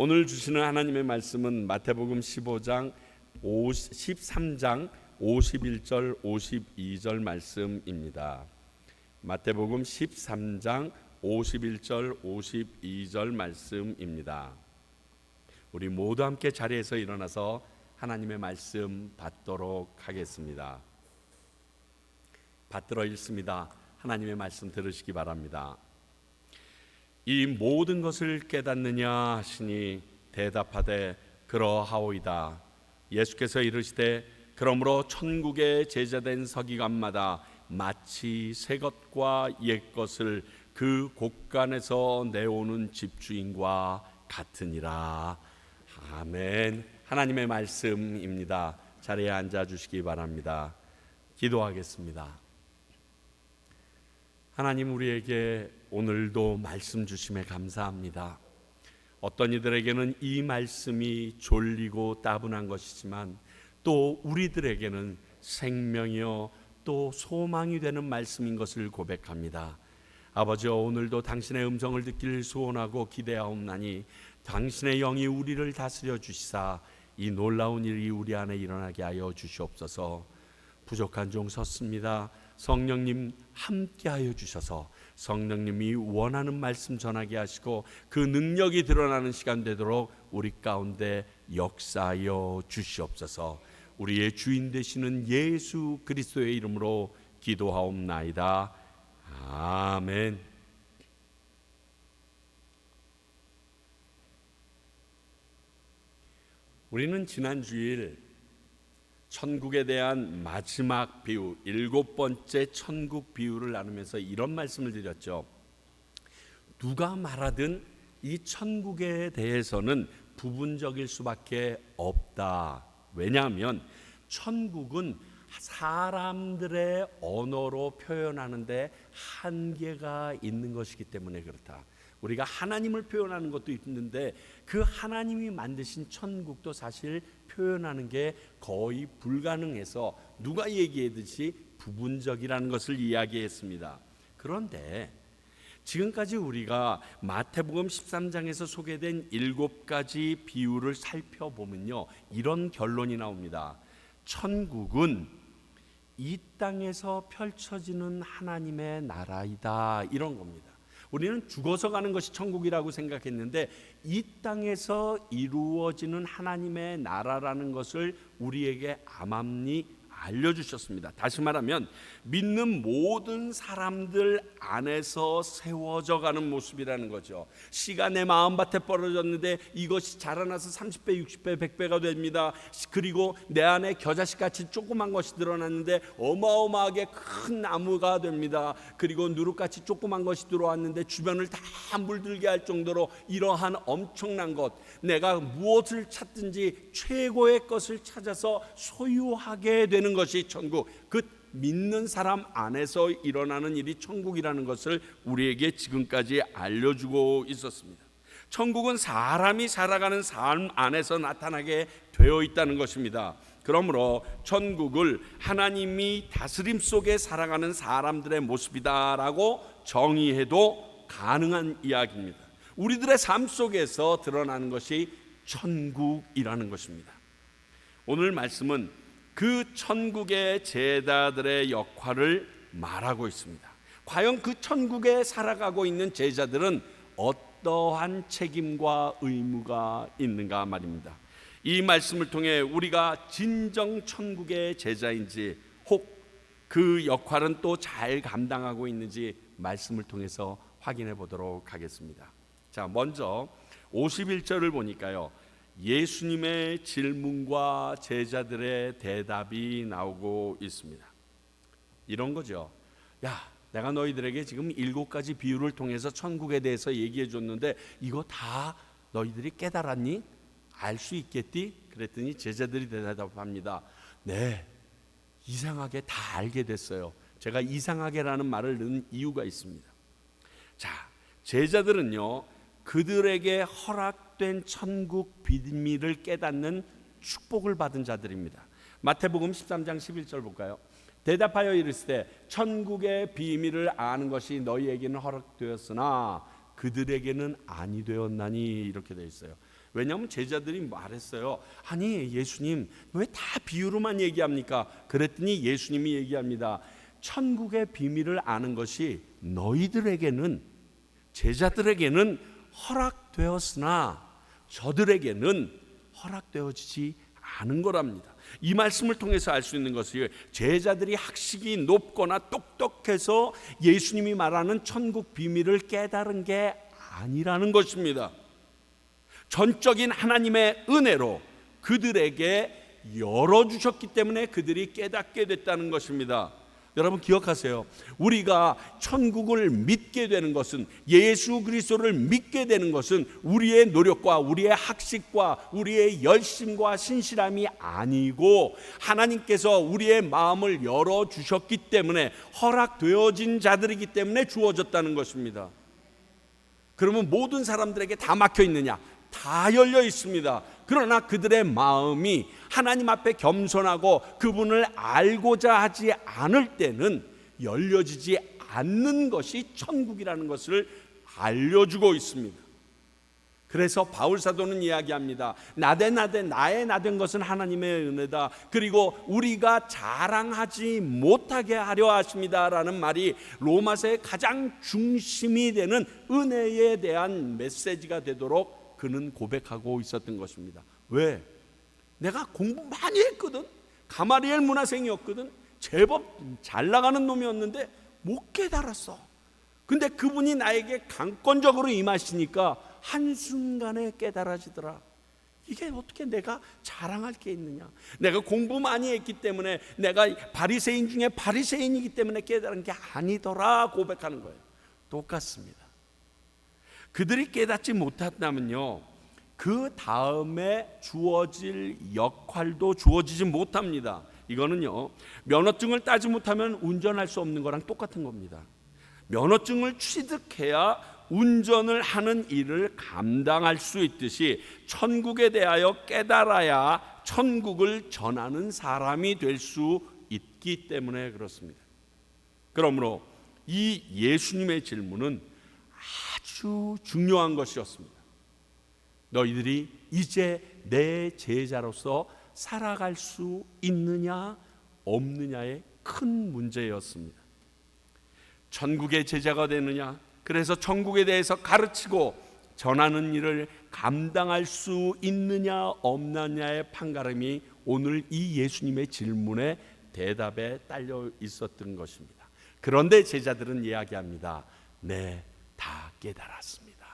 오늘 주시는 하나님의 말씀은 마태복음 13장 51절 52절 말씀입니다. 마태복음 13장 51절 52절 말씀입니다. 우리 모두 함께 자리에서 일어나서 하나님의 말씀 받도록 하겠습니다. 받들어 읽습니다. 하나님의 말씀 들으시기 바랍니다. 이 모든 것을 깨닫느냐 하시니 대답하되 그러하오이다. 예수께서 이르시되 그러므로 천국의 제자된 서기관마다 마치 새 것과 옛 것을 그 곳간에서 내오는 집주인과 같으니라. 아멘. 하나님의 말씀입니다. 자리에 앉아 주시기 바랍니다. 기도하겠습니다. 하나님, 우리에게 오늘도 말씀 주심에 감사합니다. 어떤 이들에게는 이 말씀이 졸리고 따분한 것이지만 또 우리들에게는 생명이요 또 소망이 되는 말씀인 것을 고백합니다. 아버지여, 오늘도 당신의 음성을 듣기를 소원하고 기대하옵나니 당신의 영이 우리를 다스려 주시사 이 놀라운 일이 우리 안에 일어나게 하여 주시옵소서. 부족한 종 섰습니다. 성령님 함께하여 주셔서 성령님이 원하는 말씀 전하게 하시고 그 능력이 드러나는 시간 되도록 우리 가운데 역사하여 주시옵소서. 우리의 주인 되시는 예수 그리스도의 이름으로 기도하옵나이다. 아멘. 우리는 지난 주일 천국에 대한 마지막 비유, 7번째 천국 비유를 나누면서 이런 말씀을 드렸죠. 누가 말하든 이 천국에 대해서는 부분적일 수밖에 없다. 왜냐하면 천국은 사람들의 언어로 표현하는데 한계가 있는 것이기 때문에 그렇다. 우리가 하나님을 표현하는 것도 있는데 그 하나님이 만드신 천국도 사실 표현하는 게 거의 불가능해서 누가 얘기했듯이 부분적이라는 것을 이야기했습니다. 그런데 지금까지 우리가 마태복음 13장에서 소개된 7가지 비유를 살펴보면요, 이런 결론이 나옵니다. 천국은 이 땅에서 펼쳐지는 하나님의 나라이다, 이런 겁니다. 우리는 죽어서 가는 것이 천국이라고 생각했는데 이 땅에서 이루어지는 하나님의 나라라는 것을 우리에게 암암리 알려주셨습니다. 다시 말하면 믿는 모든 사람들 안에서 세워져 가는 모습이라는 거죠. 씨가 내 마음밭에 벌어졌는데 이것이 자라나서 30배, 60배, 100배가 됩니다. 그리고 내 안에 겨자씨같이 조그만 것이 드러났는데 어마어마하게 큰 나무가 됩니다. 그리고 누룩같이 조그만 것이 들어왔는데 주변을 다 물들게 할 정도로 이러한 엄청난 것, 내가 무엇을 찾든지 최고의 것을 찾아서 소유하게 되는 것이 천국, 그 믿는 사람 안에서 일어나는 일이 천국이라는 것을 우리에게 지금까지 알려주고 있었습니다. 천국은 사람이 살아가는 삶 안에서 나타나게 되어 있다는 것입니다. 그러므로 천국을 하나님이 다스림 속에 살아가는 사람들의 모습이다라고 정의해도 가능한 이야기입니다. 우리들의 삶 속에서 드러나는 것이 천국이라는 것입니다. 오늘 말씀은 그 천국의 제자들의 역할을 말하고 있습니다. 과연 그 천국에 살아가고 있는 제자들은 어떠한 책임과 의무가 있는가 말입니다. 이 말씀을 통해 우리가 진정 천국의 제자인지 혹 그 역할은 또 잘 감당하고 있는지 말씀을 통해서 확인해 보도록 하겠습니다. 자, 먼저 51절을 보니까요, 예수님의 질문과 제자들의 대답이 나오고 있습니다. 이런 거죠. 야, 내가 너희들에게 지금 7가지 비유를 통해서 천국에 대해서 얘기해 줬는데 이거 다 너희들이 깨달았니? 알 수 있겠디? 그랬더니 제자들이 대답합니다. 네, 이상하게 다 알게 됐어요. 제가 이상하게라는 말을 넣은 이유가 있습니다. 자, 제자들은요, 그들에게 허락된 천국 비밀을 깨닫는 축복을 받은 자들입니다. 마태복음 13장 11절 볼까요? 대답하여 이르시되 천국의 비밀을 아는 것이 너희에게는 허락되었으나 그들에게는 아니 되었나니, 이렇게 되어 있어요. 왜냐하면 제자들이 말했어요. 아니 예수님 왜 다 비유로만 얘기합니까? 그랬더니 예수님이 얘기합니다. 천국의 비밀을 아는 것이 너희들에게는, 제자들에게는 허락되었으나 저들에게는 허락되어지지 않은 거랍니다. 이 말씀을 통해서 알 수 있는 것이 제자들이 학식이 높거나 똑똑해서 예수님이 말하는 천국 비밀을 깨달은 게 아니라는 것입니다. 전적인 하나님의 은혜로 그들에게 열어주셨기 때문에 그들이 깨닫게 됐다는 것입니다. 여러분 기억하세요. 우리가 천국을 믿게 되는 것은, 예수 그리스도를 믿게 되는 것은 우리의 노력과 우리의 학식과 우리의 열심과 신실함이 아니고 하나님께서 우리의 마음을 열어주셨기 때문에, 허락되어진 자들이기 때문에 주어졌다는 것입니다. 그러면 모든 사람들에게 다 막혀 있느냐? 다 열려 있습니다. 그러나 그들의 마음이 하나님 앞에 겸손하고 그분을 알고자 하지 않을 때는 열려지지 않는 것이 천국이라는 것을 알려주고 있습니다. 그래서 바울 사도는 이야기합니다. 나의 나된 것은 하나님의 은혜다. 그리고 우리가 자랑하지 못하게 하려 하십니다 라는 말이 로마서의 가장 중심이 되는 은혜에 대한 메시지가 되도록 그는 고백하고 있었던 것입니다. 왜? 내가 공부 많이 했거든. 가마리엘 문화생이었거든. 제법 잘 나가는 놈이었는데 못 깨달았어. 근데 그분이 나에게 강권적으로 임하시니까 한순간에 깨달아지더라. 이게 어떻게 내가 자랑할 게 있느냐? 내가 공부 많이 했기 때문에, 내가 바리새인 중에 바리새인이기 때문에 깨달은 게 아니더라 고백하는 거예요. 똑같습니다. 그들이 깨닫지 못한다면요, 그 다음에 주어질 역할도 주어지지 못합니다. 이거는요, 면허증을 따지 못하면 운전할 수 없는 거랑 똑같은 겁니다. 면허증을 취득해야 운전을 하는 일을 감당할 수 있듯이 천국에 대하여 깨달아야 천국을 전하는 사람이 될 수 있기 때문에 그렇습니다. 그러므로 이 예수님의 질문은 아주 중요한 것이었습니다. 너희들이 이제 내 제자로서 살아갈 수 있느냐 없느냐의 큰 문제였습니다. 천국의 제자가 되느냐, 그래서 천국에 대해서 가르치고 전하는 일을 감당할 수 있느냐 없느냐의 판가름이 오늘 이 예수님의 질문의 대답에 딸려 있었던 것입니다. 그런데 제자들은 이야기합니다. 네, 다 깨달았습니다.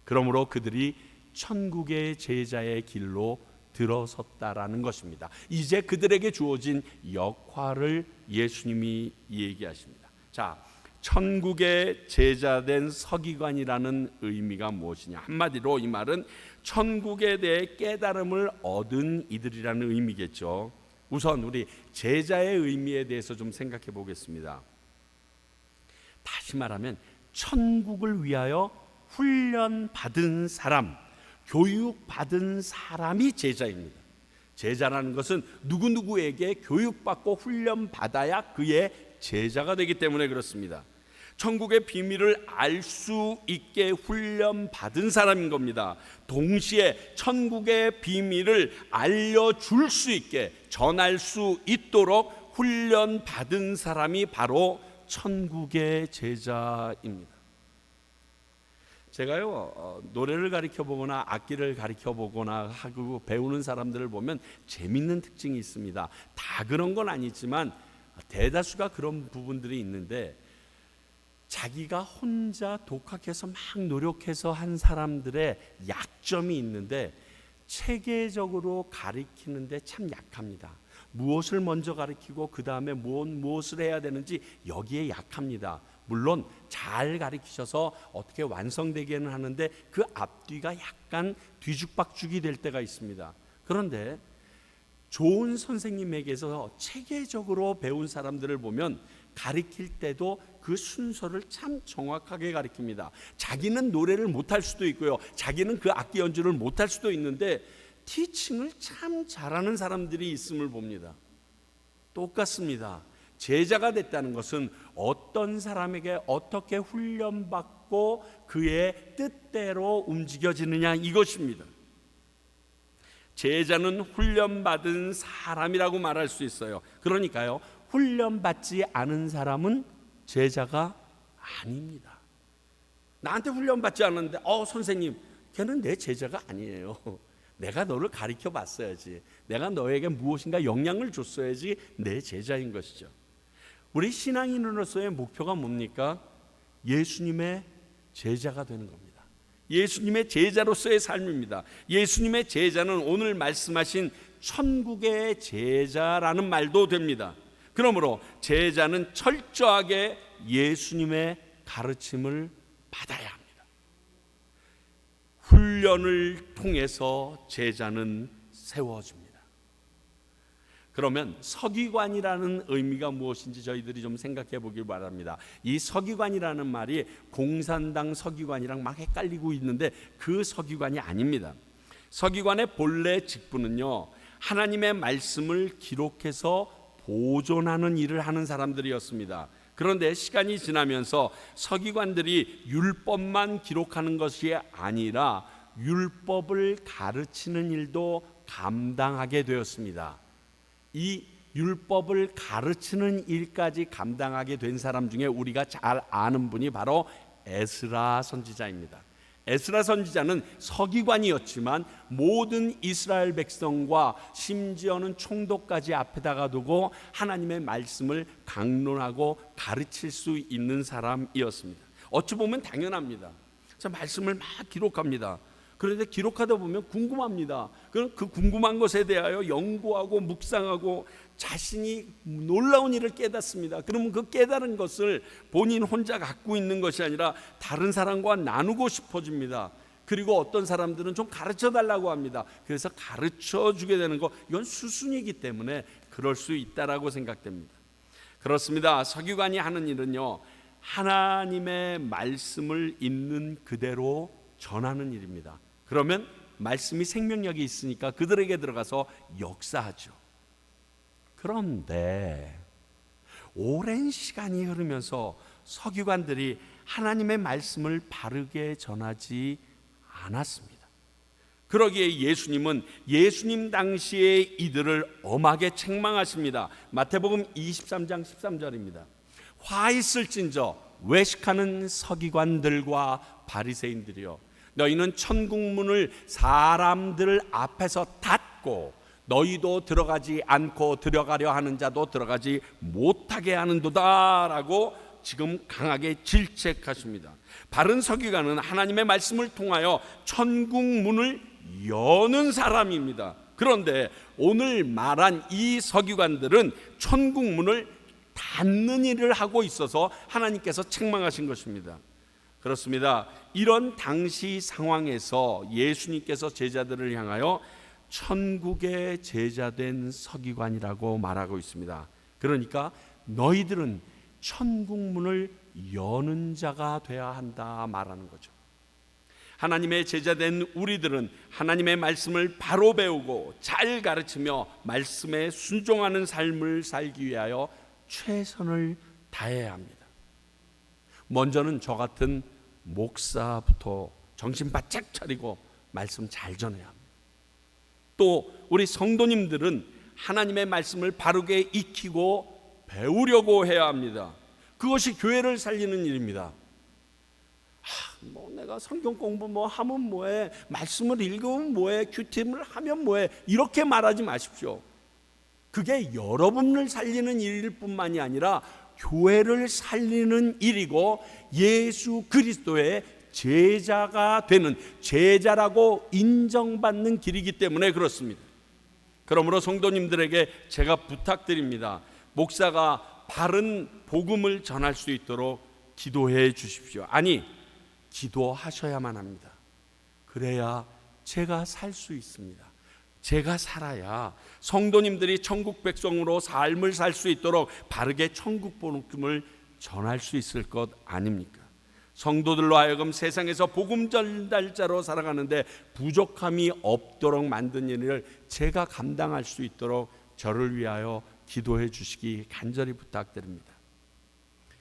그러므로 그들이 천국의 제자의 길로 들어섰다라는 것입니다. 이제 그들에게 주어진 역할을 예수님이 얘기하십니다. 자, 천국의 제자된 서기관이라는 의미가 무엇이냐? 한마디로 이 말은 천국에 대해 깨달음을 얻은 이들이라는 의미겠죠. 우선 우리 제자의 의미에 대해서 좀 생각해 보겠습니다. 다시 말하면 천국을 위하여 훈련받은 사람, 교육받은 사람이 제자입니다. 제자라는 것은 누구누구에게 교육받고 훈련받아야 그의 제자가 되기 때문에 그렇습니다. 천국의 비밀을 알 수 있게 훈련받은 사람인 겁니다. 동시에 천국의 비밀을 알려줄 수 있게, 전할 수 있도록 훈련받은 사람이 바로 천국의 제자입니다. 제가요, 노래를 가르쳐 보거나 악기를 가르쳐 보거나 하고 배우는 사람들을 보면 재밌는 특징이 있습니다. 다 그런 건 아니지만 대다수가 그런 부분들이 있는데, 자기가 혼자 독학해서 막 노력해서 한 사람들의 약점이 있는데 체계적으로 가르치는데 참 약합니다. 무엇을 먼저 가르치고 그 다음에 무엇을 해야 되는지 여기에 약합니다. 물론 잘 가르치셔서 어떻게 완성되게는 하는데 그 앞뒤가 약간 뒤죽박죽이 될 때가 있습니다. 그런데 좋은 선생님에게서 체계적으로 배운 사람들을 보면 가르칠 때도 그 순서를 참 정확하게 가르칩니다. 자기는 노래를 못할 수도 있고요, 자기는 그 악기 연주를 못할 수도 있는데 티칭을 참 잘하는 사람들이 있음을 봅니다. 똑같습니다. 제자가 됐다는 것은 어떤 사람에게 어떻게 훈련받고 그의 뜻대로 움직여지느냐 이것입니다. 제자는 훈련받은 사람이라고 말할 수 있어요. 그러니까요, 훈련받지 않은 사람은 제자가 아닙니다. 나한테 훈련받지 않았는데 선생님, 걔는 내 제자가 아니에요. 내가 너를 가르쳐 봤어야지, 내가 너에게 무엇인가 영향을 줬어야지 내 제자인 것이죠. 우리 신앙인으로서의 목표가 뭡니까? 예수님의 제자가 되는 겁니다. 예수님의 제자로서의 삶입니다. 예수님의 제자는 오늘 말씀하신 천국의 제자라는 말도 됩니다. 그러므로 제자는 철저하게 예수님의 가르침을 받아야 합니다. 훈련을 통해서 제자는 세워집니다. 그러면 서기관이라는 의미가 무엇인지 저희들이 좀 생각해 보길 바랍니다. 이 서기관이라는 말이 공산당 서기관이랑 막 헷갈리고 있는데 그 서기관이 아닙니다. 서기관의 본래 직분은요, 하나님의 말씀을 기록해서 보존하는 일을 하는 사람들이었습니다. 그런데 시간이 지나면서 서기관들이 율법만 기록하는 것이 아니라 율법을 가르치는 일도 감당하게 되었습니다. 이 율법을 가르치는 일까지 감당하게 된 사람 중에 우리가 잘 아는 분이 바로 에스라 선지자입니다. 에스라 선지자는 서기관이었지만 모든 이스라엘 백성과 심지어는 총독까지 앞에다가 두고 하나님의 말씀을 강론하고 가르칠 수 있는 사람이었습니다. 어찌 보면 당연합니다. 말씀을 막 기록합니다. 그런데 기록하다 보면 궁금합니다. 그럼 그 궁금한 것에 대하여 연구하고 묵상하고 자신이 놀라운 일을 깨닫습니다. 그러면 그 깨달은 것을 본인 혼자 갖고 있는 것이 아니라 다른 사람과 나누고 싶어집니다. 그리고 어떤 사람들은 좀 가르쳐 달라고 합니다. 그래서 가르쳐 주게 되는 거, 이건 수순이기 때문에 그럴 수 있다라고 생각됩니다. 그렇습니다. 서기관이 하는 일은요, 하나님의 말씀을 있는 그대로 전하는 일입니다. 그러면 말씀이 생명력이 있으니까 그들에게 들어가서 역사하죠. 그런데 오랜 시간이 흐르면서 서기관들이 하나님의 말씀을 바르게 전하지 않았습니다. 그러기에 예수님은 예수님 당시에 이들을 엄하게 책망하십니다. 마태복음 23장 13절입니다. 화 있을진저 외식하는 서기관들과 바리새인들이여, 너희는 천국문을 사람들 앞에서 닫고 너희도 들어가지 않고 들어가려 하는 자도 들어가지 못하게 하는도다 라고 지금 강하게 질책하십니다. 바른 서기관은 하나님의 말씀을 통하여 천국문을 여는 사람입니다. 그런데 오늘 말한 이 서기관들은 천국문을 닫는 일을 하고 있어서 하나님께서 책망하신 것입니다. 그렇습니다. 이런 당시 상황에서 예수님께서 제자들을 향하여 천국의 제자된 서기관이라고 말하고 있습니다. 그러니까 너희들은 천국문을 여는 자가 되어야 한다 말하는 거죠. 하나님의 제자된 우리들은 하나님의 말씀을 바로 배우고 잘 가르치며 말씀에 순종하는 삶을 살기 위하여 최선을 다해야 합니다. 먼저는 저 같은 목사부터 정신 바짝 차리고 말씀 잘 전해야 합니다. 또 우리 성도님들은 하나님의 말씀을 바르게 익히고 배우려고 해야 합니다. 그것이 교회를 살리는 일입니다. 내가 성경 공부 하면 뭐해, 말씀을 읽으면 뭐해, 큐티를 하면 뭐해, 이렇게 말하지 마십시오. 그게 여러분을 살리는 일일 뿐만이 아니라 교회를 살리는 일이고 예수 그리스도의 제자가 되는, 제자라고 인정받는 길이기 때문에 그렇습니다. 그러므로 성도님들에게 제가 부탁드립니다. 목사가 바른 복음을 전할 수 있도록 기도해 주십시오. 아니, 기도하셔야만 합니다. 그래야 제가 살 수 있습니다. 제가 살아야 성도님들이 천국 백성으로 삶을 살 수 있도록 바르게 천국 복음을 전할 수 있을 것 아닙니까? 성도들로 하여금 세상에서 복음 전달자로 살아가는데 부족함이 없도록 만든 일을 제가 감당할 수 있도록 저를 위하여 기도해 주시기 간절히 부탁드립니다.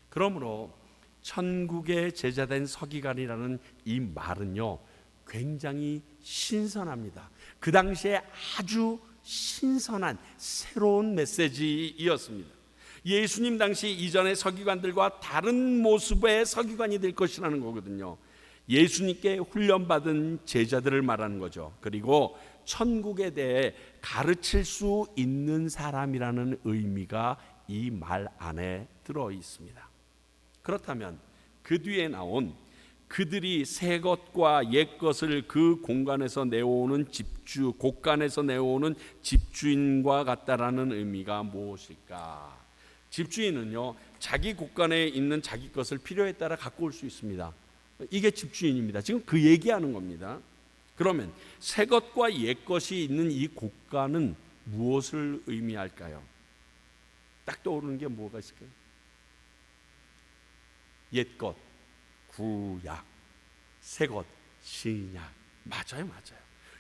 그러므로 천국의 제자된 서기관이라는 이 말은요, 굉장히 신선합니다. 그 당시에 아주 신선한 새로운 메시지이었습니다. 예수님 당시 이전의 서기관들과 다른 모습의 서기관이 될 것이라는 거거든요. 예수님께 훈련받은 제자들을 말하는 거죠. 그리고 천국에 대해 가르칠 수 있는 사람이라는 의미가 이 말 안에 들어 있습니다. 그렇다면 그 뒤에 나온 그들이 새 것과 옛 것을 그 공간에서 내오는 곳간에서 내오는 집주인과 같다라는 의미가 무엇일까? 집주인은요, 자기 곳간에 있는 자기 것을 필요에 따라 갖고 올 수 있습니다. 이게 집주인입니다. 지금 그 얘기하는 겁니다. 그러면 새 것과 옛 것이 있는 이 곳간은 무엇을 의미할까요? 딱 떠오르는 게 뭐가 있을까요? 옛것, 구약, 새것, 신약. 맞아요.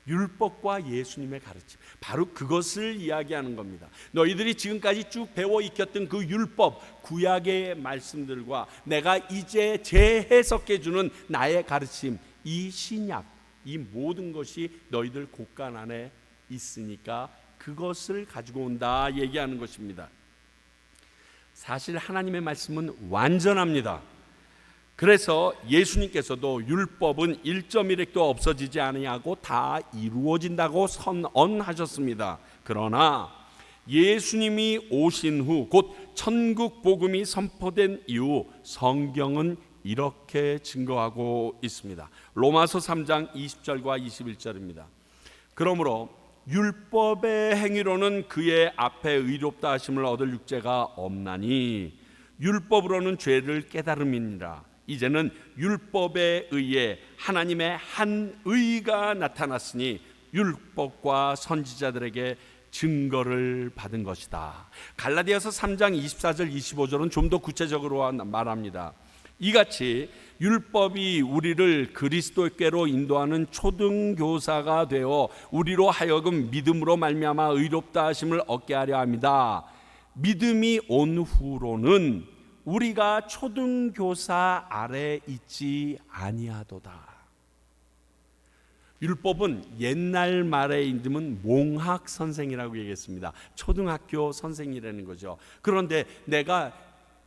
율법과 예수님의 가르침, 바로 그것을 이야기하는 겁니다. 너희들이 지금까지 쭉 배워 익혔던 그 율법, 구약의 말씀들과 내가 이제 재해석해 주는 나의 가르침, 이 신약, 이 모든 것이 너희들 곳간 안에 있으니까 그것을 가지고 온다 얘기하는 것입니다. 사실 하나님의 말씀은 완전합니다. 그래서 예수님께서도 율법은 1.1획도 없어지지 아니하고 다 이루어진다고 선언하셨습니다. 그러나 예수님이 오신 후 곧 천국 복음이 선포된 이후 성경은 이렇게 증거하고 있습니다. 로마서 3장 20절과 21절입니다. 그러므로 율법의 행위로는 그의 앞에 의롭다 하심을 얻을 육체가 없나니 율법으로는 죄를 깨달음이니라. 이제는 율법에 의해 하나님의 한 의가 나타났으니 율법과 선지자들에게 증거를 받은 것이다. 갈라디아서 3장 24절 25절은 좀 더 구체적으로 말합니다. 이같이 율법이 우리를 그리스도께로 인도하는 초등교사가 되어 우리로 하여금 믿음으로 말미암아 의롭다 하심을 얻게 하려 합니다. 믿음이 온 후로는 우리가 초등교사 아래 있지 아니하도다. 율법은 옛날 말에 있으면 몽학 선생이라고 얘기했습니다. 초등학교 선생이라는 거죠. 그런데 내가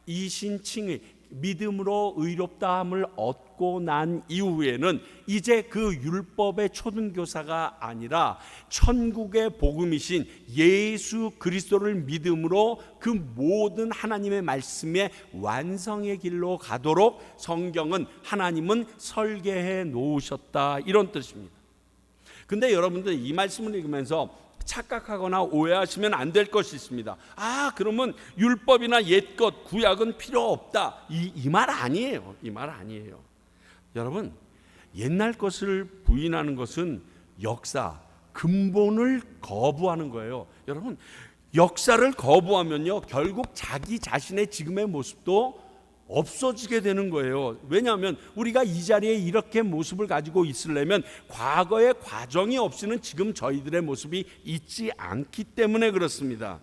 이 신칭의 믿음으로 의롭다함을 얻고 난 이후에는 이제 그 율법의 초등교사가 아니라 천국의 복음이신 예수 그리스도를 믿음으로 그 모든 하나님의 말씀의 완성의 길로 가도록 성경은 하나님은 설계해 놓으셨다, 이런 뜻입니다. 근데 여러분들 이 말씀을 읽으면서 착각하거나 오해하시면 안 될 것이 있습니다. 그러면 율법이나 옛것, 구약은 필요 없다, 이 말 아니에요. 이 말 아니에요. 여러분, 옛날 것을 부인하는 것은 역사, 근본을 거부하는 거예요. 여러분, 역사를 거부하면요, 결국 자기 자신의 지금의 모습도 없어지게 되는 거예요. 왜냐하면 우리가 이 자리에 이렇게 모습을 가지고 있으려면 과거의 과정이 없이는 지금 저희들의 모습이 있지 않기 때문에 그렇습니다.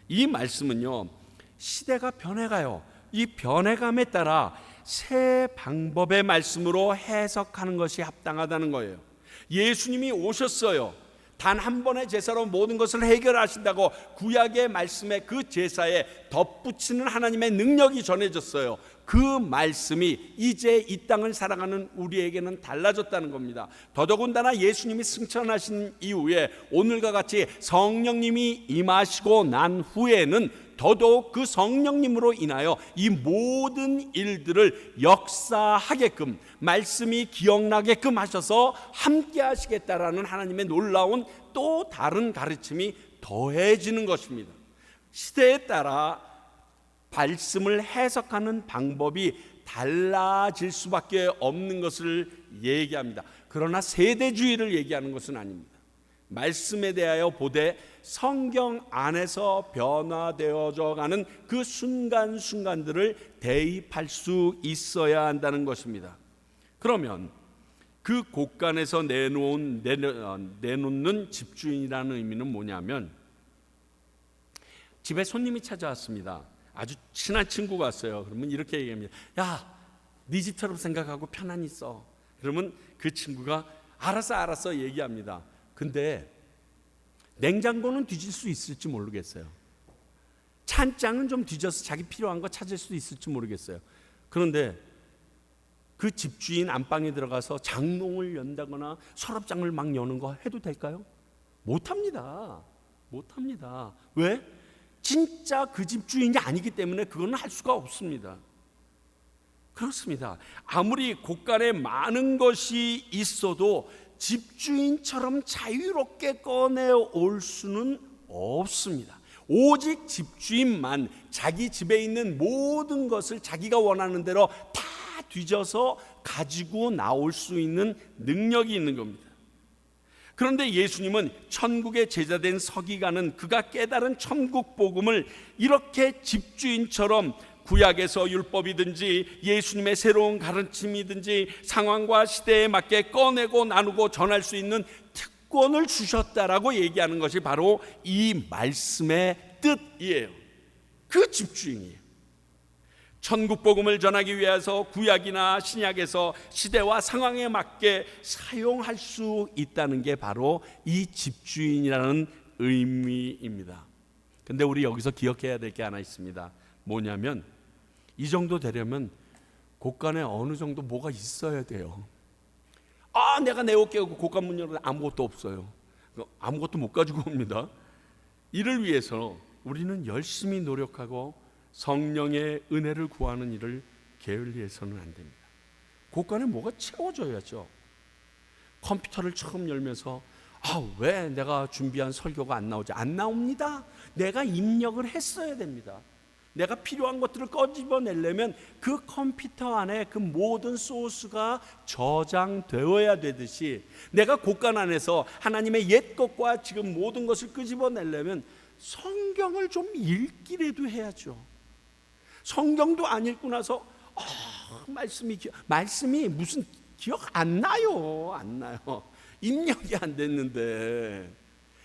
이 말씀은요, 시대가 변해가요. 이 변해감에 따라 새 방법의 말씀으로 해석하는 것이 합당하다는 거예요. 예수님이 오셨어요. 단 한 번의 제사로 모든 것을 해결하신다고 구약의 말씀에 그 제사에 덧붙이는 하나님의 능력이 전해졌어요. 그 말씀이 이제 이 땅을 살아가는 우리에게는 달라졌다는 겁니다. 더더군다나 예수님이 승천하신 이후에 오늘과 같이 성령님이 임하시고 난 후에는 더더욱 그 성령님으로 인하여 이 모든 일들을 역사하게끔, 말씀이 기억나게끔 하셔서 함께 하시겠다라는 하나님의 놀라운 또 다른 가르침이 더해지는 것입니다. 시대에 따라 말씀을 해석하는 방법이 달라질 수밖에 없는 것을 얘기합니다. 그러나 세대주의를 얘기하는 것은 아닙니다. 말씀에 대하여 보되 성경 안에서 변화되어져 가는 그 순간순간들을 대입할 수 있어야 한다는 것입니다. 그러면 그 곳간에서 내놓는 집주인이라는 의미는 뭐냐면, 집에 손님이 찾아왔습니다. 아주 친한 친구가 왔어요. 그러면 이렇게 얘기합니다. 야, 네 집처럼 생각하고 편안히 있어. 그러면 그 친구가 알았어 얘기합니다. 근데 냉장고는 뒤질 수 있을지 모르겠어요. 찬장은 좀 뒤져서 자기 필요한 거 찾을 수 있을지 모르겠어요. 그런데 그 집주인 안방에 들어가서 장롱을 연다거나 서랍장을 막 여는 거 해도 될까요? 못합니다. 왜? 진짜 그 집주인이 아니기 때문에 그건 할 수가 없습니다. 그렇습니다. 아무리 곳간에 많은 것이 있어도 집주인처럼 자유롭게 꺼내올 수는 없습니다. 오직 집주인만 자기 집에 있는 모든 것을 자기가 원하는 대로 다 뒤져서 가지고 나올 수 있는 능력이 있는 겁니다. 그런데 예수님은 천국의 제자된 서기관은 그가 깨달은 천국 복음을 이렇게 집주인처럼 구약에서 율법이든지 예수님의 새로운 가르침이든지 상황과 시대에 맞게 꺼내고 나누고 전할 수 있는 특권을 주셨다라고 얘기하는 것이 바로 이 말씀의 뜻이에요. 그 집주인이에요. 천국 복음을 전하기 위해서 구약이나 신약에서 시대와 상황에 맞게 사용할 수 있다는 게 바로 이 집주인이라는 의미입니다. 근데 우리 여기서 기억해야 될 게 하나 있습니다. 뭐냐면 이 정도 되려면 곳간에 어느 정도 뭐가 있어야 돼요. 내가 내 옷 깨고 곳간 문 열어도 아무것도 없어요. 아무것도 못 가지고 옵니다. 이를 위해서 우리는 열심히 노력하고 성령의 은혜를 구하는 일을 게을리해서는 안 됩니다. 곳간에 뭐가 채워져야죠. 컴퓨터를 처음 열면서 왜 내가 준비한 설교가 안 나오지? 안 나옵니다. 내가 입력을 했어야 됩니다. 내가 필요한 것들을 꺼집어내려면 그 컴퓨터 안에 그 모든 소스가 저장되어야 되듯이 내가 곳간 안에서 하나님의 옛 것과 지금 모든 것을 끄집어내려면 성경을 좀 읽기라도 해야죠. 성경도 안 읽고 나서 말씀이 무슨 기억 안 나요. 입력이 안 됐는데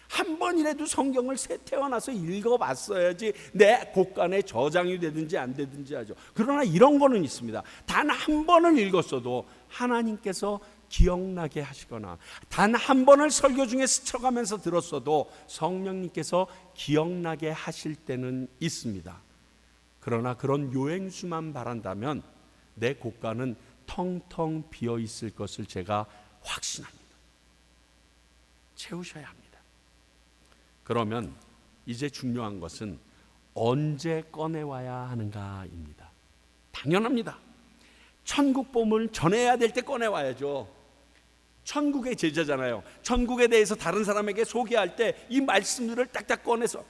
한 번이라도 성경을 태어나서 읽어봤어야지 내 곳간에 저장이 되든지 안 되든지 하죠. 그러나 이런 거는 있습니다. 단 한 번을 읽었어도 하나님께서 기억나게 하시거나 단 한 번을 설교 중에 스쳐가면서 들었어도 성령님께서 기억나게 하실 때는 있습니다. 그러나 그런 요행수만 바란다면 내 곳간은 텅텅 비어 있을 것을 제가 확신합니다. 채우셔야 합니다. 그러면 이제 중요한 것은 언제 꺼내와야 하는가입니다. 당연합니다. 천국 복음을 전해야 될 때 꺼내와야죠. 천국의 제자잖아요. 천국에 대해서 다른 사람에게 소개할 때 이 말씀들을 딱딱 꺼내서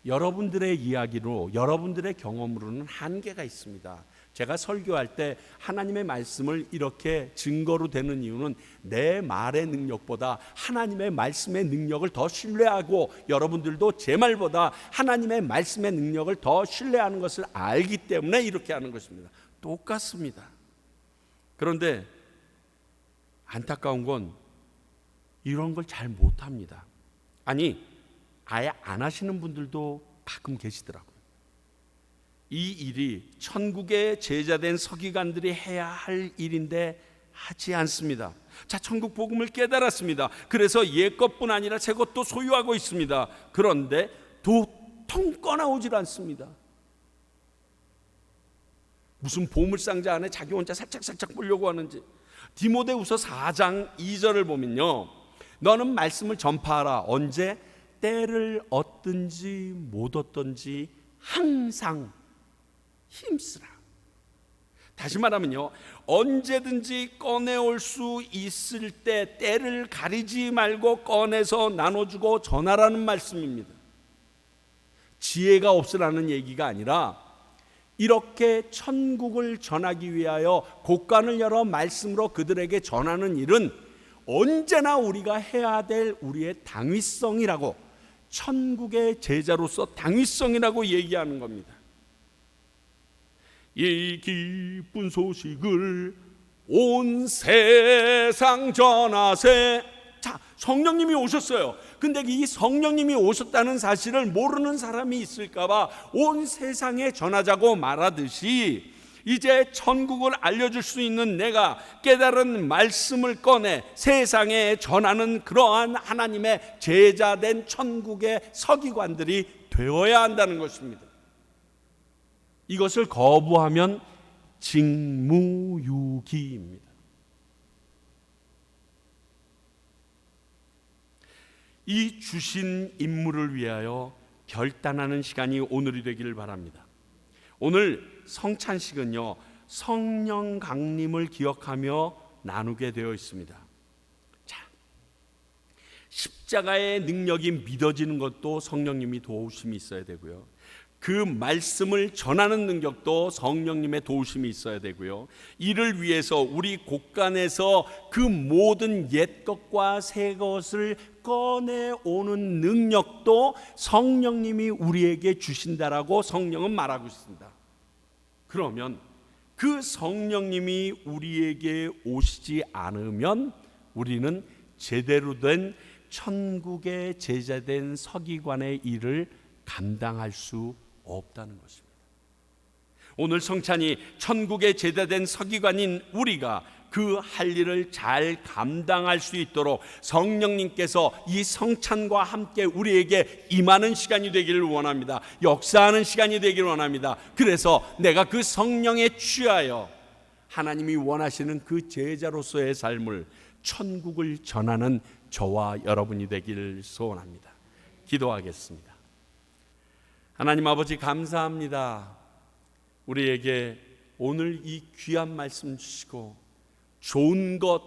여러분들의 이야기로 여러분들의 경험으로는 한계가 있습니다. 제가 설교할 때 하나님의 말씀을 이렇게 증거로 되는 이유는 내 말의 능력보다 하나님의 말씀의 능력을 더 신뢰하고 여러분들도 제 말보다 하나님의 말씀의 능력을 더 신뢰하는 것을 알기 때문에 이렇게 하는 것입니다. 똑같습니다. 그런데 안타까운 건 이런 걸 잘 못합니다. 아예 안 하시는 분들도 가끔 계시더라고요. 이 일이 천국의 제자된 서기관들이 해야 할 일인데 하지 않습니다. 자, 천국 복음을 깨달았습니다. 그래서 옛 것뿐 아니라 새 것도 소유하고 있습니다. 그런데 도통 꺼나오질 않습니다. 무슨 보물상자 안에 자기 혼자 살짝 보려고 하는지. 디모데후서 4장 2절을 보면요, 너는 말씀을 전파하라. 언제? 때를 얻든지 못 얻든지 항상 힘쓰라. 다시 말하면요, 언제든지 꺼내올 수 있을 때 때를 가리지 말고 꺼내서 나눠주고 전하라는 말씀입니다. 지혜가 없으라는 얘기가 아니라 이렇게 천국을 전하기 위하여 곳간을 열어 말씀으로 그들에게 전하는 일은 언제나 우리가 해야 될 우리의 당위성이라고, 천국의 제자로서 당위성이라고 얘기하는 겁니다. 이 기쁜 소식을 온 세상 전하세. 자, 성령님이 오셨어요. 근데 이 성령님이 오셨다는 사실을 모르는 사람이 있을까봐 온 세상에 전하자고 말하듯이, 이제 천국을 알려줄 수 있는 내가 깨달은 말씀을 꺼내 세상에 전하는 그러한 하나님의 제자된 천국의 서기관들이 되어야 한다는 것입니다. 이것을 거부하면 직무유기입니다. 이 주신 임무를 위하여 결단하는 시간이 오늘이 되기를 바랍니다. 오늘 성찬식은요, 성령 강림을 기억하며 나누게 되어 있습니다. 자, 십자가의 능력이 믿어지는 것도 성령님이 도우심이 있어야 되고요, 그 말씀을 전하는 능력도 성령님의 도우심이 있어야 되고요, 이를 위해서 우리 곳간에서 그 모든 옛 것과 새 것을 꺼내오는 능력도 성령님이 우리에게 주신다라고 성령은 말하고 있습니다. 그러면 그 성령님이 우리에게 오시지 않으면 우리는 제대로 된 천국의 제자된 서기관의 일을 감당할 수 없다는 것입니다. 오늘 성찬이 천국의 제자된 서기관인 우리가 그 할 일을 잘 감당할 수 있도록 성령님께서 이 성찬과 함께 우리에게 임하는 시간이 되기를 원합니다. 역사하는 시간이 되기를 원합니다. 그래서 내가 그 성령에 취하여 하나님이 원하시는 그 제자로서의 삶을, 천국을 전하는 저와 여러분이 되기를 소원합니다. 기도하겠습니다. 하나님 아버지, 감사합니다. 우리에게 오늘 이 귀한 말씀 주시고 좋은 것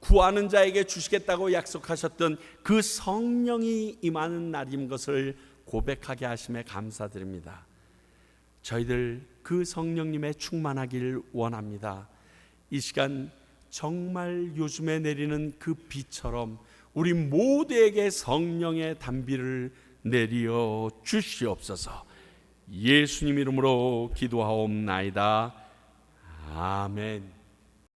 구하는 자에게 주시겠다고 약속하셨던 그 성령이 임하는 날인 것을 고백하게 하심에 감사드립니다. 저희들 그 성령님에 충만하길 원합니다. 이 시간 정말 요즘에 내리는 그 비처럼 우리 모두에게 성령의 단비를 내리어 주시옵소서. 예수님 이름으로 기도하옵나이다. 아멘.